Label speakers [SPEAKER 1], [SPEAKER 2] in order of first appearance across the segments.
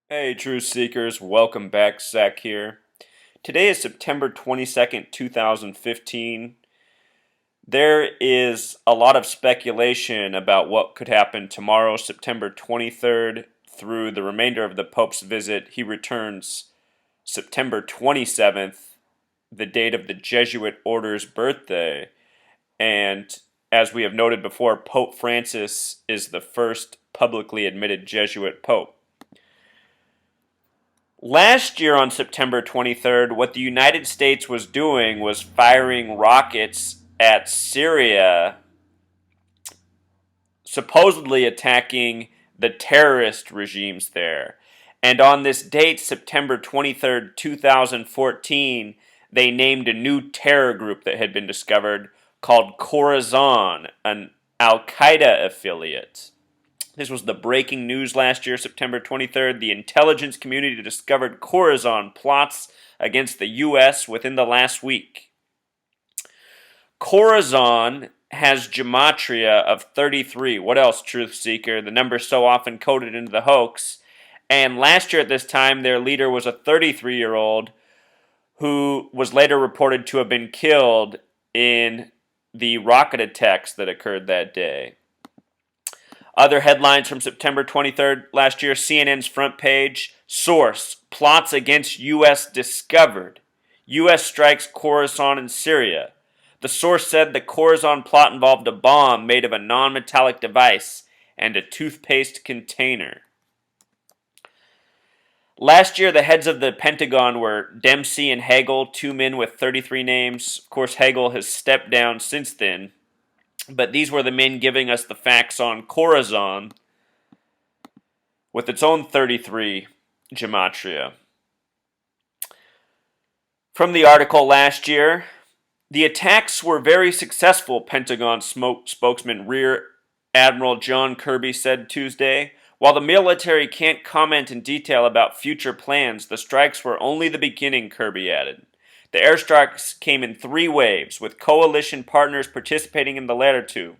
[SPEAKER 1] Hey, Truth Seekers, welcome back. Zach here. Today is September 22nd, 2015. There is a lot of speculation about what could happen tomorrow, September 23rd, through the remainder of the Pope's visit. He returns September 27th, the date of the Jesuit order's birthday. And as we have noted before, Pope Francis is the first publicly admitted Jesuit pope. Last year on September 23rd, what the United States was doing was firing rockets at Syria, supposedly attacking the terrorist regimes there. And on this date, September 23rd, 2014, they named a new terror group that had been discovered called Khorasan, an Al Qaeda affiliate. This was the breaking news last year, September 23rd. The intelligence community discovered Khorasan plots against the U.S. within the last week. Khorasan has gematria of 33. What else, Truth Seeker? The number so often coded into the hoax. And last year at this time, their leader was a 33-year-old who was later reported to have been killed in the rocket attacks that occurred that day. Other headlines from September 23rd last year, CNN's front page, source, plots against U.S. discovered. U.S. strikes Khorasan in Syria. The source said the Khorasan plot involved a bomb made of a non-metallic device and a toothpaste container. Last year, the heads of the Pentagon were Dempsey and Hagel, two men with 33 names. Of course, Hagel has stepped down since then. But these were the men giving us the facts on Khorasan with its own 33 gematria. From the article last year, the attacks were very successful, Pentagon spokesman Rear Admiral John Kirby said Tuesday. While the military can't comment in detail about future plans, the strikes were only the beginning, Kirby added. The airstrikes came in 3 waves, with coalition partners participating in the latter 2.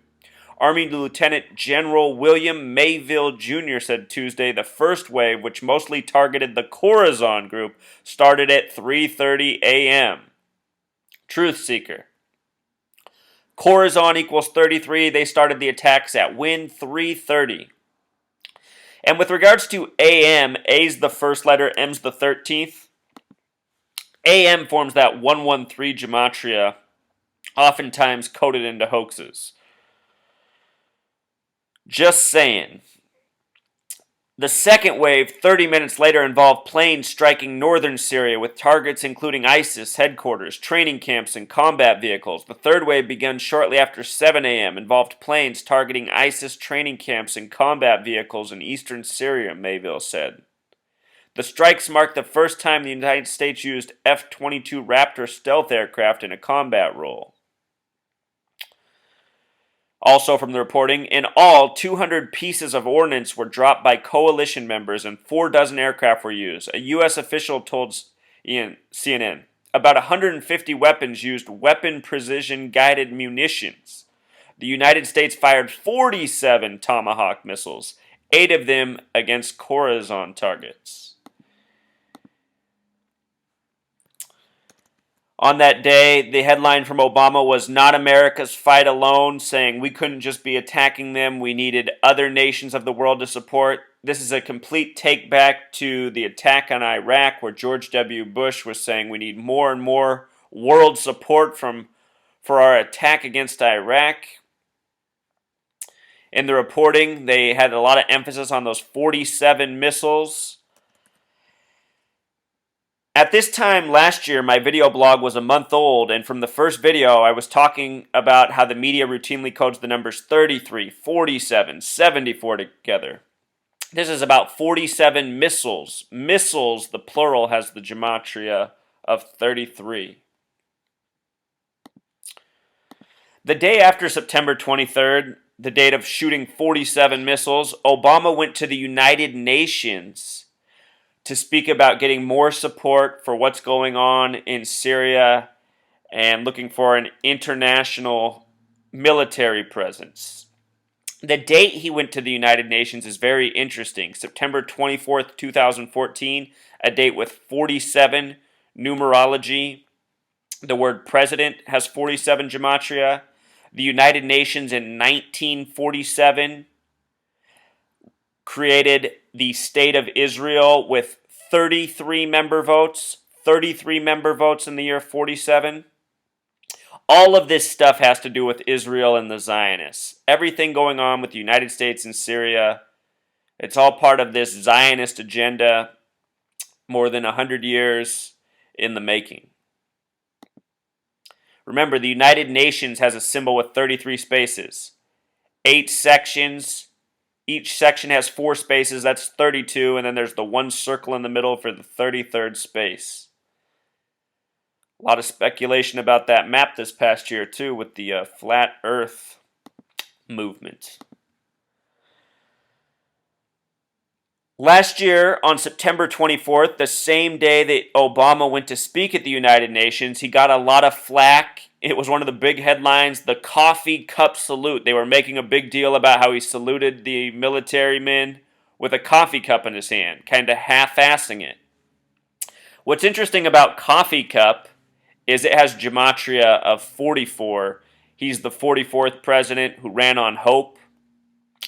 [SPEAKER 1] Army Lieutenant General William Mayville Jr. said Tuesday the first wave, which mostly targeted the Khorasan group, started at 3:30 a.m. Truth Seeker. Khorasan equals 33. They started the attacks at when? 3:30. And with regards to AM, A's the first letter, M's the 13th. AM forms that 113 gematria, oftentimes coded into hoaxes. Just saying. The second wave, 30 minutes later, involved planes striking northern Syria with targets including ISIS headquarters, training camps, and combat vehicles. The third wave began shortly after 7 a.m., involved planes targeting ISIS training camps and combat vehicles in eastern Syria, Mayville said. The strikes marked the first time the United States used F-22 Raptor stealth aircraft in a combat role. Also from the reporting, in all, 200 pieces of ordnance were dropped by coalition members and 4 dozen aircraft were used. A U.S. official told CNN about 150 weapons used weapon precision guided munitions. The United States fired 47 Tomahawk missiles, 8 of them against Khorasan targets. On that day, the headline from Obama was "Not America's Fight Alone," saying we couldn't just be attacking them, we needed other nations of the world to support. This is a complete take back to the attack on Iraq, where George W. Bush was saying we need more and more world support for our attack against Iraq. In the reporting, they had a lot of emphasis on those 47 missiles. At this time last year, my video blog was a month old, and from the first video, I was talking about how the media routinely codes the numbers 33, 47, 74 together. This is about 47 missiles. Missiles, the plural, has the gematria of 33. The day after September 23rd, the date of shooting 47 missiles, Obama went to the United Nations to speak about getting more support for what's going on in Syria and looking for an international military presence. The date he went to the United Nations is very interesting. September 24th, 2014, a date with 47 numerology. The word president has 47 gematria. The United Nations in 1947 created the State of Israel with 33 member votes. 33 member votes in the year 47. All of this stuff has to do with Israel and the Zionists. Everything going on with the United States and Syria, it's all part of this Zionist agenda, more than 100 years in the making. Remember, the United Nations has a symbol with 33 spaces, 8 sections. Each section has 4 spaces, that's 32, and then there's the one circle in the middle for the 33rd space. A lot of speculation about that map this past year, too, with the flat earth movement. Last year, on September 24th, the same day that Obama went to speak at the United Nations, he got a lot of flack. It was one of the big headlines, the coffee cup salute. They were making a big deal about how he saluted the military men with a coffee cup in his hand, kind of half-assing it. What's interesting about coffee cup is it has gematria of 44. He's the 44th president who ran on hope.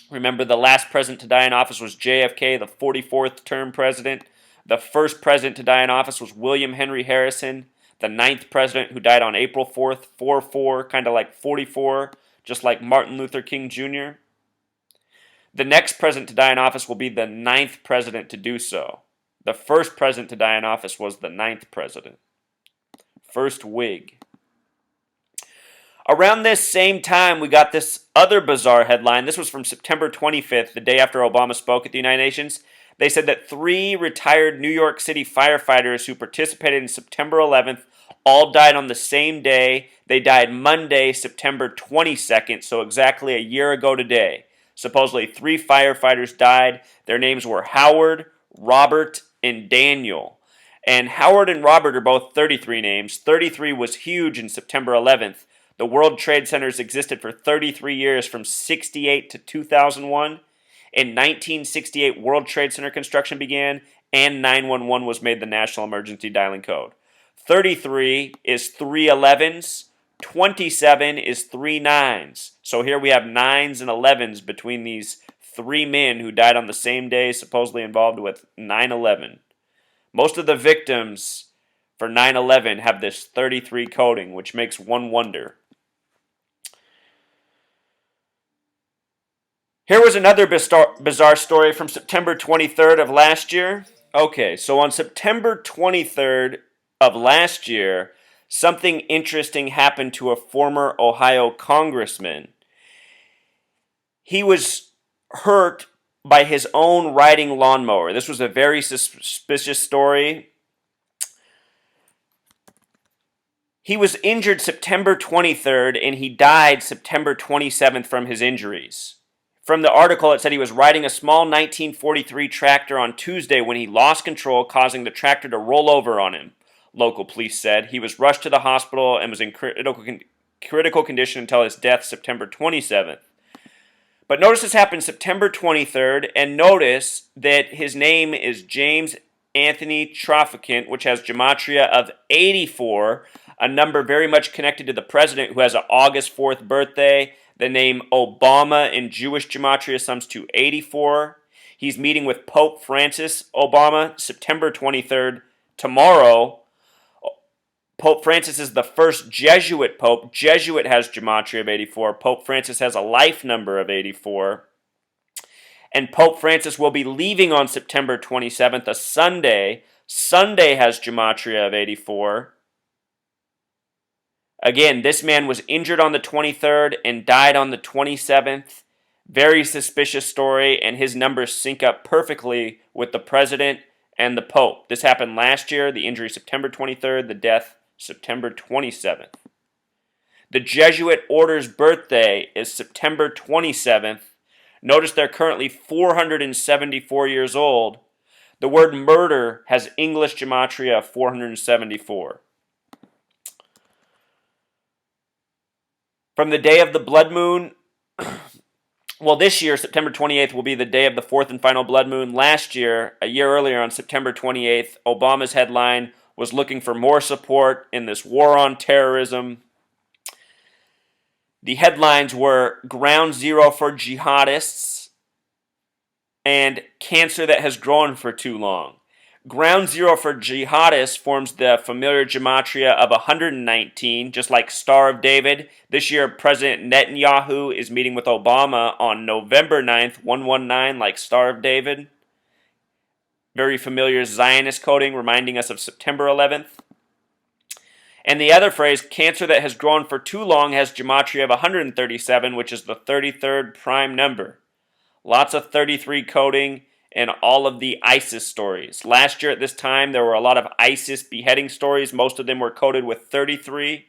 [SPEAKER 1] Remember, the last president to die in office was JFK, the 44th term president. The first president to die in office was William Henry Harrison, the 9th president who died on April 4th, 4-4, kind of like 44, just like Martin Luther King Jr. The next president to die in office will be the 9th president to do so. The first president to die in office was the 9th president. First Whig. Around this same time, we got this other bizarre headline. This was from September 25th, the day after Obama spoke at the United Nations. They said that 3 retired New York City firefighters who participated in September 11th all died on the same day. They died Monday, September 22nd, so exactly a year ago today. Supposedly 3 firefighters died. Their names were Howard, Robert, and Daniel. And Howard and Robert are both 33 names. 33 was huge in September 11th. The World Trade Centers existed for 33 years from 68 to 2001. In 1968, World Trade Center construction began, and 911 was made the national emergency dialing code. 33 is 3 11s. 27 is 3 9s. So here we have 9s and 11s between these 3 men who died on the same day, supposedly involved with 9/11. Most of the victims for 9/11 have this 33 coding, which makes one wonder. Here was another bizarre story from September 23rd of last year. Okay, so on September 23rd of last year, something interesting happened to a former Ohio congressman. He was hurt by his own riding lawnmower. This was a very suspicious story. He was injured September 23rd and he died September 27th from his injuries. From the article, it said he was riding a small 1943 tractor on Tuesday when he lost control, causing the tractor to roll over on him, local police said. He was rushed to the hospital and was in critical condition until his death September 27th. But notice this happened September 23rd, and notice that his name is James Anthony Trafficant, which has gematria of 84, a number very much connected to the president who has an August 4th birthday. The name Obama in Jewish gematria sums to 84. He's meeting with Pope Francis Obama September 23rd, tomorrow. Pope Francis is the first Jesuit pope. Jesuit has gematria of 84. Pope Francis has a life number of 84. And Pope Francis will be leaving on September 27th, a Sunday. Sunday has gematria of 84. Again, this man was injured on the 23rd and died on the 27th. Very suspicious story, and his numbers sync up perfectly with the president and the Pope. This happened last year, the injury September 23rd, the death September 27th. The Jesuit order's birthday is September 27th. Notice they're currently 474 years old. The word murder has English gematria of 474. From the day of the blood moon, Well, this year, September 28th, will be the day of the fourth and final blood moon. Last year, a year earlier on September 28th, Obama's headline was looking for more support in this war on terrorism. The headlines were Ground Zero for Jihadists and Cancer that has grown for too long. Ground Zero for Jihadists forms the familiar gematria of 119, just like Star of David. This year, President Netanyahu is meeting with Obama on November 9th, 119, like Star of David. Very familiar Zionist coding, reminding us of September 11th. And the other phrase, Cancer that has grown for too long, has gematria of 137, which is the 33rd prime number. Lots of 33 coding and all of the ISIS stories. Last year at this time, there were a lot of ISIS beheading stories. Most of them were coded with 33.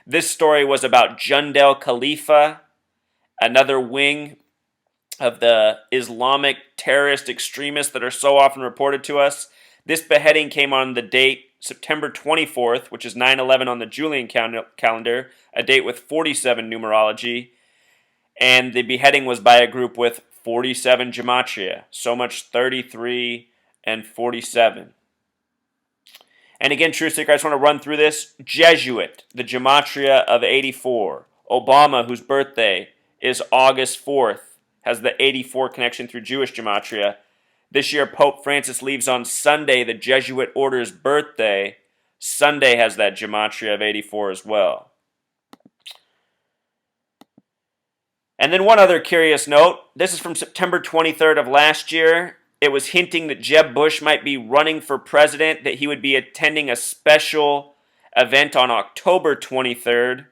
[SPEAKER 1] This story was about Jundal Khalifa, another wing of the Islamic terrorist extremists that are so often reported to us. This beheading came on the date September 24th, which is 9/11 on the Julian calendar, a date with 47 numerology. And the beheading was by a group with 47 gematria. So much 33 and 47. And again, Truth Seeker, I just want to run through this. Jesuit, the gematria of 84. Obama, whose birthday is August 4th, has the 84 connection through Jewish gematria. This year, Pope Francis leaves on Sunday, the Jesuit order's birthday. Sunday has that gematria of 84 as well. And then one other curious note. This is from September 23rd of last year. It was hinting that Jeb Bush might be running for president, that he would be attending a special event on October 23rd.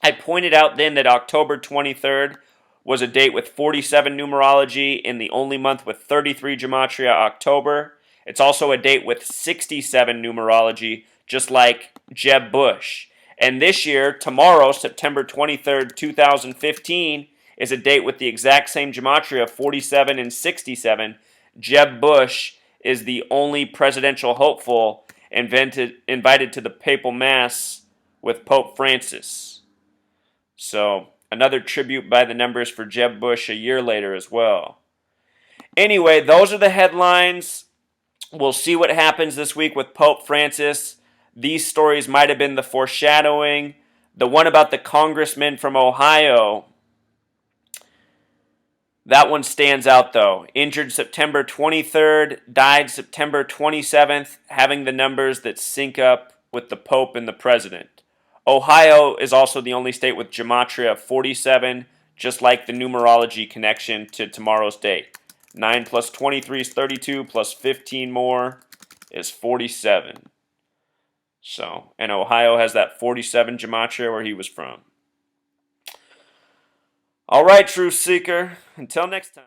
[SPEAKER 1] I pointed out then that October 23rd was a date with 47 numerology in the only month with 33 gematria, October. It's also a date with 67 numerology, just like Jeb Bush. And this year, tomorrow, September 23rd, 2015, is a date with the exact same gematria of 47 and 67. Jeb Bush is the only presidential hopeful invited to the papal mass with Pope Francis. So, another tribute by the numbers for Jeb Bush a year later as well. Anyway, those are the headlines. We'll see what happens this week with Pope Francis. These stories might have been the foreshadowing. The one about the congressman from Ohio, that one stands out though. Injured September 23rd, died September 27th, having the numbers that sync up with the Pope and the President. Ohio is also the only state with gematria of 47, just like the numerology connection to tomorrow's date. 9 plus 23 is 32, plus 15 more is 47. So, and Ohio has that 47 gematria where he was from. All right, Truth Seeker. Until next time.